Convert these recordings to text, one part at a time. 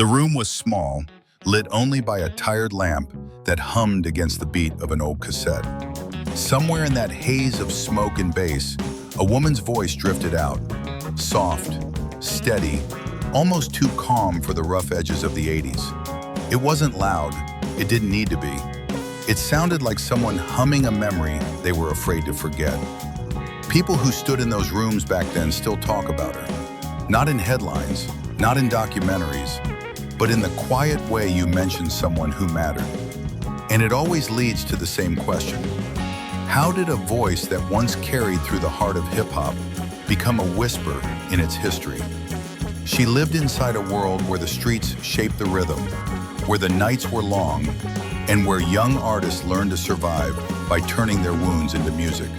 The room was small, lit only by a tired lamp that hummed against the beat of an old cassette. Somewhere in that haze of smoke and bass, a woman's voice drifted out, soft, steady, almost too calm for the rough edges of the 80s. It wasn't loud, it didn't need to be. It sounded like someone humming a memory they were afraid to forget. People who stood in those rooms back then still talk about her. Not in headlines, not in documentaries, but in the quiet way you mention someone who mattered. And it always leads to the same question. How did a voice that once carried through the heart of hip-hop become a whisper in its history? She lived inside a world where the streets shaped the rhythm, where the nights were long, and where young artists learned to survive by turning their wounds into music.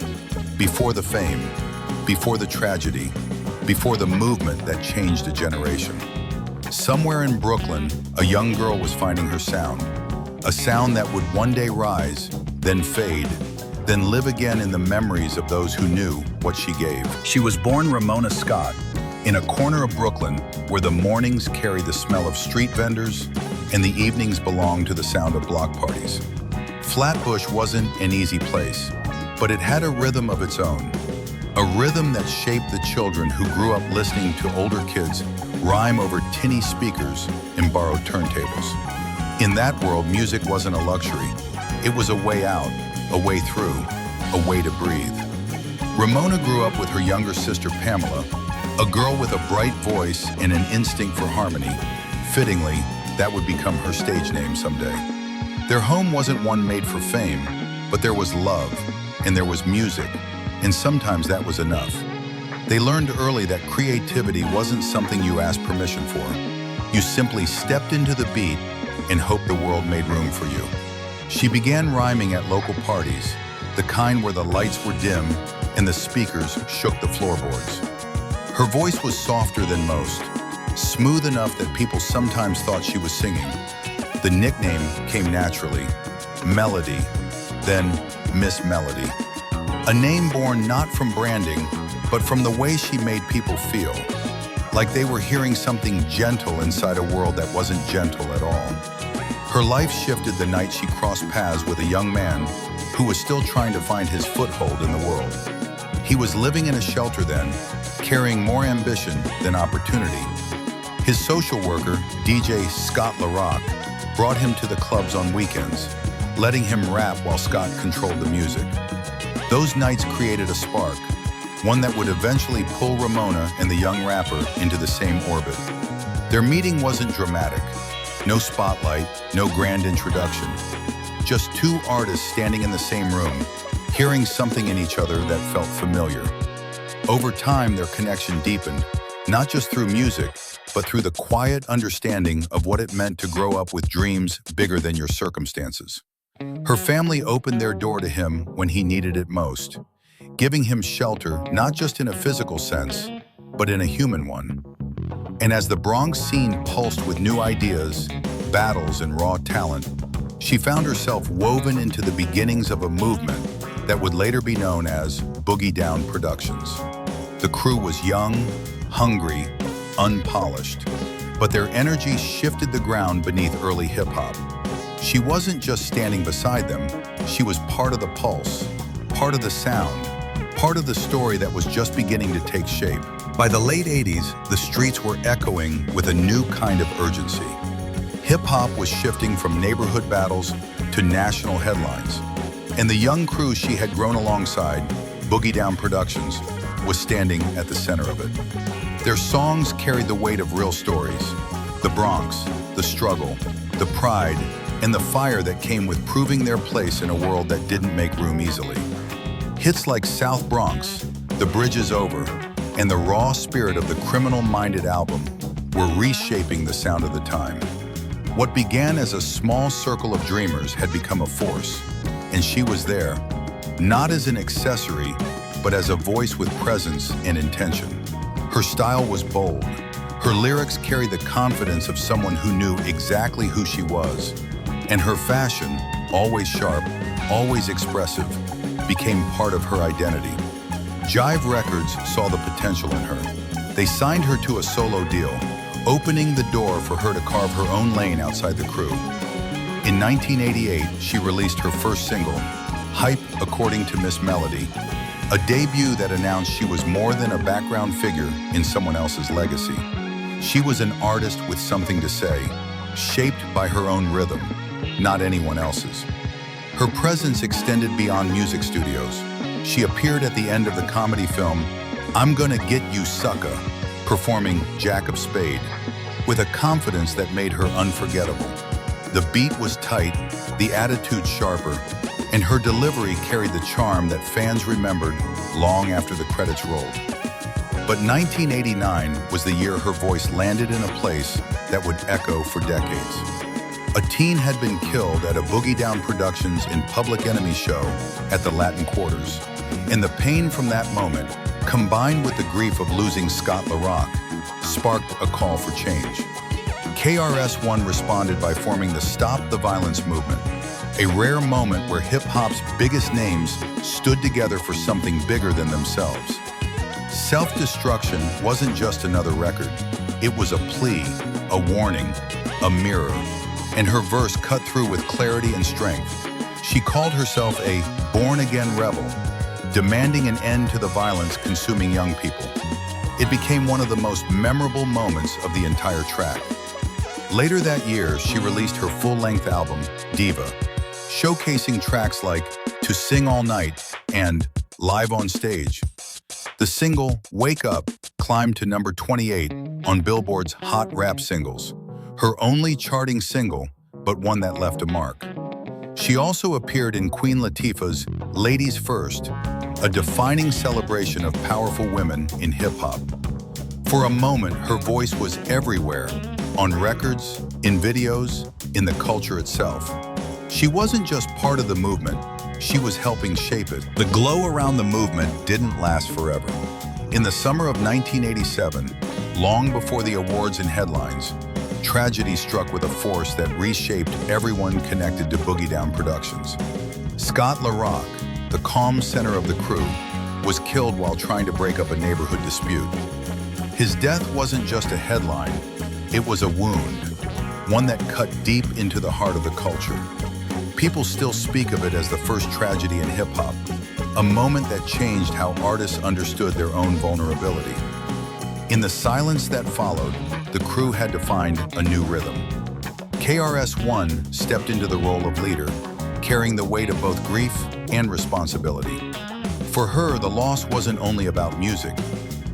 Before the fame, before the tragedy, before the movement that changed a generation. Somewhere in Brooklyn, a young girl was finding her sound, a sound that would one day rise, then fade, then live again in the memories of those who knew what she gave. She was born Ramona Scott, in a corner of Brooklyn where the mornings carried the smell of street vendors and the evenings belonged to the sound of block parties. Flatbush wasn't an easy place, but it had a rhythm of its own. A rhythm that shaped the children who grew up listening to older kids rhyme over tinny speakers and borrowed turntables. In that world, music wasn't a luxury. It was a way out, a way through, a way to breathe. Ramona grew up with her younger sister Pamela, a girl with a bright voice and an instinct for harmony. Fittingly, that would become her stage name someday. Their home wasn't one made for fame, but there was love, and there was music, and sometimes that was enough. They learned early that creativity wasn't something you asked permission for. You simply stepped into the beat and hoped the world made room for you. She began rhyming at local parties, the kind where the lights were dim and the speakers shook the floorboards. Her voice was softer than most, smooth enough that people sometimes thought she was singing. The nickname came naturally, Melodie, then Miss Melodie. A name born not from branding, but from the way she made people feel, like they were hearing something gentle inside a world that wasn't gentle at all. Her life shifted the night she crossed paths with a young man who was still trying to find his foothold in the world. He was living in a shelter then, carrying more ambition than opportunity. His social worker, DJ Scott LaRock, brought him to the clubs on weekends, letting him rap while Scott controlled the music. Those nights created a spark, one that would eventually pull Ramona and the young rapper into the same orbit. Their meeting wasn't dramatic. No spotlight, no grand introduction. Just two artists standing in the same room, hearing something in each other that felt familiar. Over time, their connection deepened, not just through music, but through the quiet understanding of what it meant to grow up with dreams bigger than your circumstances. Her family opened their door to him when he needed it most, giving him shelter not just in a physical sense, but in a human one. And as the Bronx scene pulsed with new ideas, battles, and raw talent, she found herself woven into the beginnings of a movement that would later be known as Boogie Down Productions. The crew was young, hungry, unpolished, but their energy shifted the ground beneath early hip-hop. She wasn't just standing beside them, she was part of the pulse, part of the sound, part of the story that was just beginning to take shape. By the late 80s, the streets were echoing with a new kind of urgency. Hip-hop was shifting from neighborhood battles to national headlines, and the young crew she had grown alongside, Boogie Down Productions, was standing at the center of it. Their songs carried the weight of real stories, the Bronx, the struggle, the pride, and the fire that came with proving their place in a world that didn't make room easily. Hits like South Bronx, The Bridge Is Over, and the raw spirit of the Criminal-Minded album were reshaping the sound of the time. What began as a small circle of dreamers had become a force, and she was there, not as an accessory, but as a voice with presence and intention. Her style was bold. Her lyrics carried the confidence of someone who knew exactly who she was. And her fashion, always sharp, always expressive, became part of her identity. Jive Records saw the potential in her. They signed her to a solo deal, opening the door for her to carve her own lane outside the crew. In 1988, she released her first single, Hype According to Miss Melodie, a debut that announced she was more than a background figure in someone else's legacy. She was an artist with something to say, shaped by her own rhythm, not anyone else's. Her presence extended beyond music studios. She appeared at the end of the comedy film, I'm Gonna Get You Sucker, performing Jack of Spade, with a confidence that made her unforgettable. The beat was tight, the attitude sharper, and her delivery carried the charm that fans remembered long after the credits rolled. But 1989 was the year her voice landed in a place that would echo for decades. A teen had been killed at a Boogie Down Productions in Public Enemy show at the Latin Quarters, and the pain from that moment, combined with the grief of losing Scott LaRock, sparked a call for change. KRS-One responded by forming the Stop the Violence movement, a rare moment where hip-hop's biggest names stood together for something bigger than themselves. Self-destruction wasn't just another record. It was a plea, a warning, a mirror, and her verse cut through with clarity and strength. She called herself a born-again rebel, demanding an end to the violence consuming young people. It became one of the most memorable moments of the entire track. Later that year, she released her full-length album, Diva, showcasing tracks like To Sing All Night and Live on Stage. The single, Wake Up, climbed to number 28 on Billboard's Hot Rap Singles, her only charting single, but one that left a mark. She also appeared in Queen Latifah's Ladies First, a defining celebration of powerful women in hip-hop. For a moment, her voice was everywhere, on records, in videos, in the culture itself. She wasn't just part of the movement, she was helping shape it. The glow around the movement didn't last forever. In the summer of 1987, long before the awards and headlines, tragedy struck with a force that reshaped everyone connected to Boogie Down Productions. Scott LaRock, the calm center of the crew, was killed while trying to break up a neighborhood dispute. His death wasn't just a headline, it was a wound, one that cut deep into the heart of the culture. People still speak of it as the first tragedy in hip-hop, a moment that changed how artists understood their own vulnerability. In the silence that followed, the crew had to find a new rhythm. KRS-One stepped into the role of leader, carrying the weight of both grief and responsibility. For her, the loss wasn't only about music,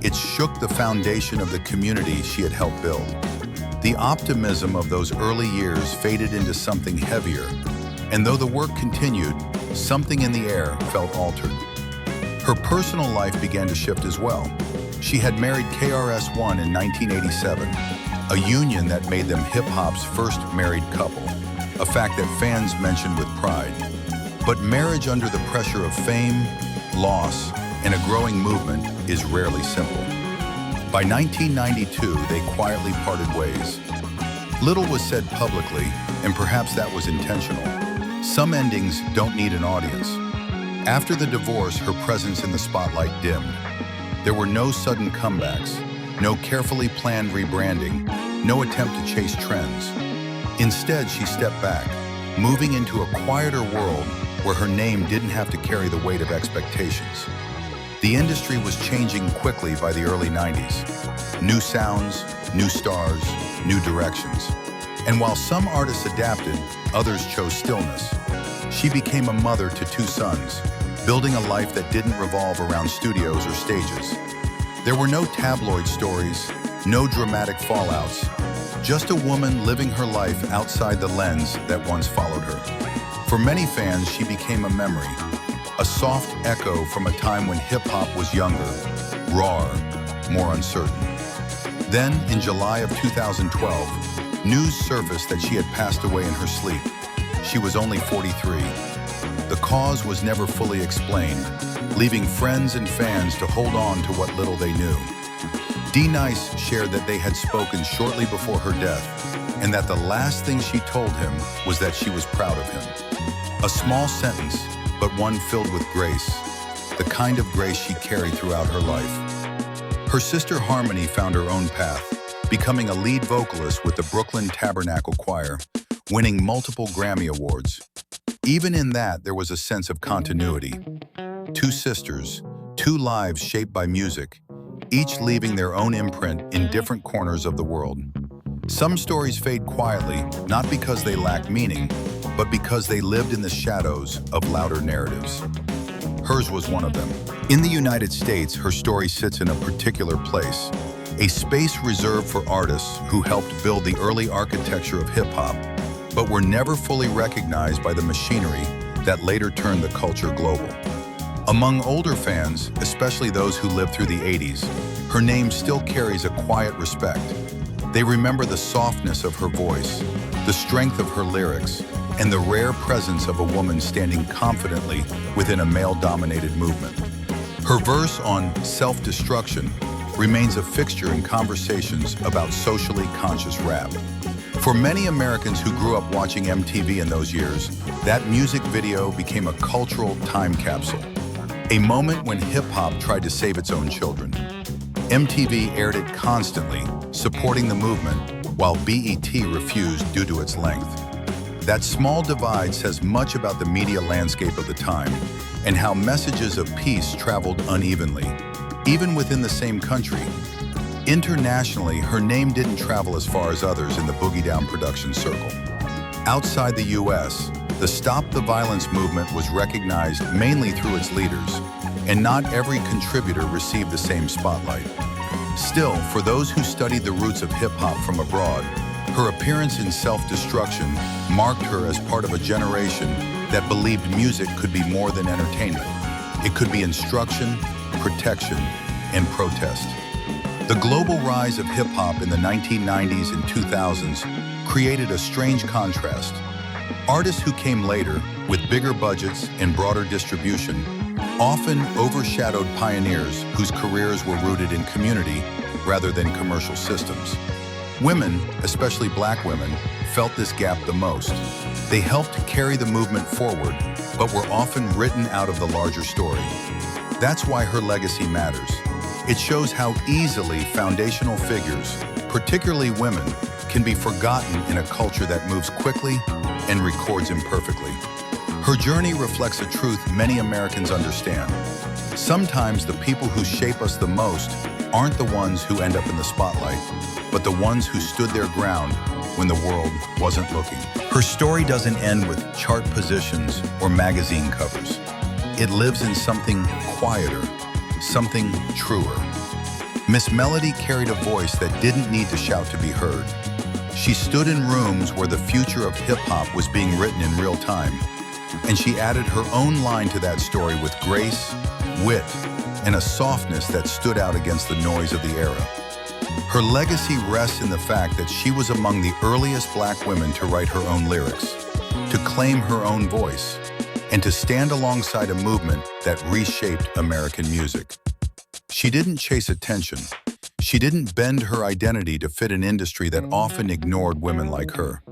it shook the foundation of the community she had helped build. The optimism of those early years faded into something heavier, and though the work continued, something in the air felt altered. Her personal life began to shift as well. She had married KRS-One in 1987, a union that made them hip-hop's first married couple, a fact that fans mentioned with pride. But marriage under the pressure of fame, loss, and a growing movement is rarely simple. By 1992, they quietly parted ways. Little was said publicly, and perhaps that was intentional. Some endings don't need an audience. After the divorce, her presence in the spotlight dimmed. There were no sudden comebacks, no carefully planned rebranding, no attempt to chase trends. Instead, she stepped back, moving into a quieter world where her name didn't have to carry the weight of expectations. The industry was changing quickly by the early 90s. New sounds, new stars, new directions. And while some artists adapted, others chose stillness. She became a mother to 2 sons, building a life that didn't revolve around studios or stages. There were no tabloid stories, no dramatic fallouts, just a woman living her life outside the lens that once followed her. For many fans, she became a memory, a soft echo from a time when hip-hop was younger, rawer, more uncertain. Then, in July of 2012, news surfaced that she had passed away in her sleep. She was only 43. The cause was never fully explained, leaving friends and fans to hold on to what little they knew. D-Nice shared that they had spoken shortly before her death, and that the last thing she told him was that she was proud of him. A small sentence, but one filled with grace, the kind of grace she carried throughout her life. Her sister Harmony found her own path, becoming a lead vocalist with the Brooklyn Tabernacle Choir, winning multiple Grammy Awards. Even in that, there was a sense of continuity. Two sisters, two lives shaped by music, each leaving their own imprint in different corners of the world. Some stories fade quietly, not because they lack meaning, but because they lived in the shadows of louder narratives. Hers was one of them. In the United States, her story sits in a particular place, a space reserved for artists who helped build the early architecture of hip-hop, but were never fully recognized by the machinery that later turned the culture global. Among older fans, especially those who lived through the 80s, her name still carries a quiet respect. They remember the softness of her voice, the strength of her lyrics, and the rare presence of a woman standing confidently within a male-dominated movement. Her verse on self-destruction remains a fixture in conversations about socially conscious rap. For many Americans who grew up watching MTV in those years, that music video became a cultural time capsule, a moment when hip-hop tried to save its own children. MTV aired it constantly, supporting the movement, while BET refused due to its length. That small divide says much about the media landscape of the time and how messages of peace traveled unevenly, even within the same country. Internationally, her name didn't travel as far as others in the Boogie Down Productions circle. Outside the US, the Stop the Violence movement was recognized mainly through its leaders, and not every contributor received the same spotlight. Still, for those who studied the roots of hip-hop from abroad, her appearance in Self-Destruction marked her as part of a generation that believed music could be more than entertainment. It could be instruction, protection, and protest. The global rise of hip-hop in the 1990s and 2000s created a strange contrast. Artists who came later, with bigger budgets and broader distribution, often overshadowed pioneers whose careers were rooted in community rather than commercial systems. Women, especially Black women, felt this gap the most. They helped carry the movement forward, but were often written out of the larger story. That's why her legacy matters. It shows how easily foundational figures, particularly women, can be forgotten in a culture that moves quickly and records imperfectly. Her journey reflects a truth many Americans understand. Sometimes the people who shape us the most aren't the ones who end up in the spotlight, but the ones who stood their ground when the world wasn't looking. Her story doesn't end with chart positions or magazine covers. It lives in something quieter, something truer. Miss Melodie carried a voice that didn't need to shout to be heard. She stood in rooms where the future of hip-hop was being written in real time, and she added her own line to that story with grace, wit, and a softness that stood out against the noise of the era. Her legacy rests in the fact that she was among the earliest Black women to write her own lyrics, to claim her own voice, and to stand alongside a movement that reshaped American music. She didn't chase attention. She didn't bend her identity to fit an industry that often ignored women like her.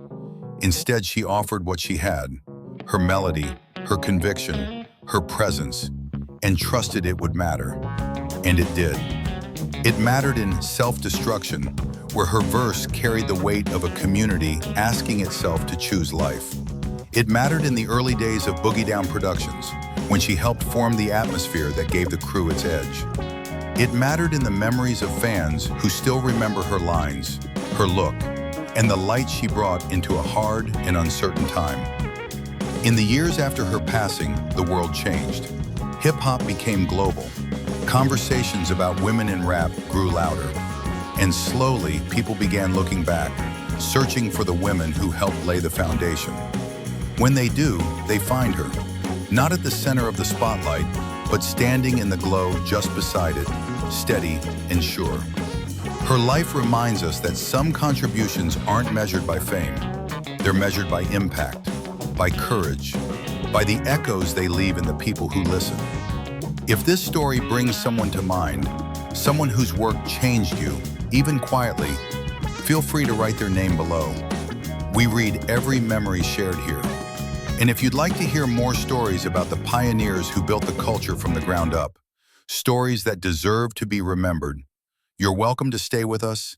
Instead, she offered what she had: her melody, her conviction, her presence, and trusted it would matter. And it did. It mattered in Self-Destruction, where her verse carried the weight of a community asking itself to choose life. It mattered in the early days of Boogie Down Productions, when she helped form the atmosphere that gave the crew its edge. It mattered in the memories of fans who still remember her lines, her look, and the light she brought into a hard and uncertain time. In the years after her passing, the world changed. Hip-hop became global. Conversations about women in rap grew louder. And slowly, people began looking back, searching for the women who helped lay the foundation. When they do, they find her, not at the center of the spotlight, but standing in the glow just beside it, steady and sure. Her life reminds us that some contributions aren't measured by fame. They're measured by impact, by courage, by the echoes they leave in the people who listen. If this story brings someone to mind, someone whose work changed you, even quietly, feel free to write their name below. We read every memory shared here. And if you'd like to hear more stories about the pioneers who built the culture from the ground up, stories that deserve to be remembered, you're welcome to stay with us